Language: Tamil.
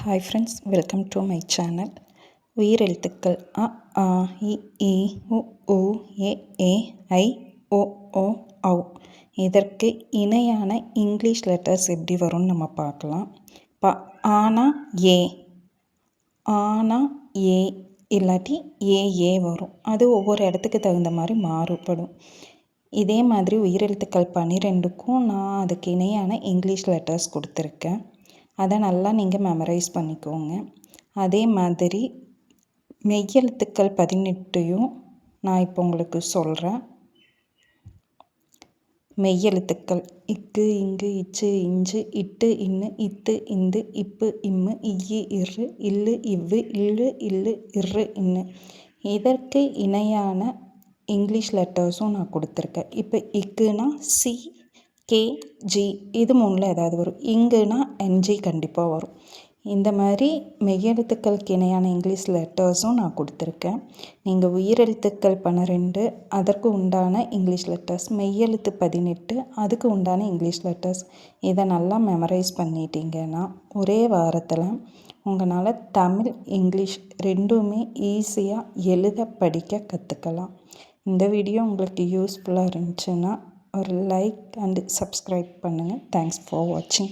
Hi friends, welcome to my channel. உயிரெழுத்துக்கள் அ, ஆ, இ, ஈ, உ, ஊ, ஏ, ஐ, ஓ, ஔ. இதற்கு இணையான இங்கிலீஷ் லெட்டர்ஸ் எப்படி வரும்னு நம்ம பார்க்கலாம். ஆனா ஏ, ஆனா ஏ இல்லாட்டி ஏ வரும். அது ஒவ்வொரு இடத்துக்கு தகுந்த மாதிரி மாறுபடும். இதே மாதிரி உயிரெழுத்துக்கள் 12க்கும் நான் அதுக்கு இணையான இங்கிலீஷ் லெட்டர்ஸ் கொடுத்துருக்கேன். அதை நல்லா நீங்கள் மெமரைஸ் பண்ணிக்கோங்க. அதே மாதிரி மெய்யெழுத்துக்கள் 18யும் நான் இப்போ உங்களுக்கு சொல்கிறேன். மெய்யெழுத்துக்கள் இக்கு, இங்கு, இச்சு, இஞ்சு, இட்டு, இன்னு, இத்து, இந்து, இப்பு, இம்மு, இய்யு, இரு, இல்லு, இவ்வு, இல்லு, இல்லு, இரு, இன்னு. இதற்கு இணையான இங்கிலீஷ் லெட்டர்ஸும் நான் கொடுத்துருக்கேன். இப்போ இக்குனா சி, கே, ஜி, இது மூணில் ஏதாவது வரும். இங்குனா என்ஜி கண்டிப்பாக வரும். இந்த மாதிரி மெய்யெழுத்துக்களுக்கு இணையான இங்கிலீஷ் லெட்டர்ஸும் நான் கொடுத்துருக்கேன். நீங்கள் உயிரெழுத்துக்கள் 12 அதற்கு உண்டான இங்கிலீஷ் லெட்டர்ஸ், மெய்யெழுத்து 18 அதுக்கு உண்டான இங்கிலீஷ் லெட்டர்ஸ், இதை நல்லா மெமரைஸ் பண்ணிட்டீங்கன்னா ஒரே வாரத்தில் உங்களால் தமிழ், இங்கிலீஷ் ரெண்டுமே ஈஸியாக எழுத படிக்க கற்றுக்கலாம். இந்த வீடியோ உங்களுக்கு யூஸ்ஃபுல்லாக இருந்துச்சுன்னா ஒரு லைக் அண்ட் சப்ஸ்கிரைப் பண்ணுங்கள். தேங்க்ஸ் ஃபார் வாட்சிங்.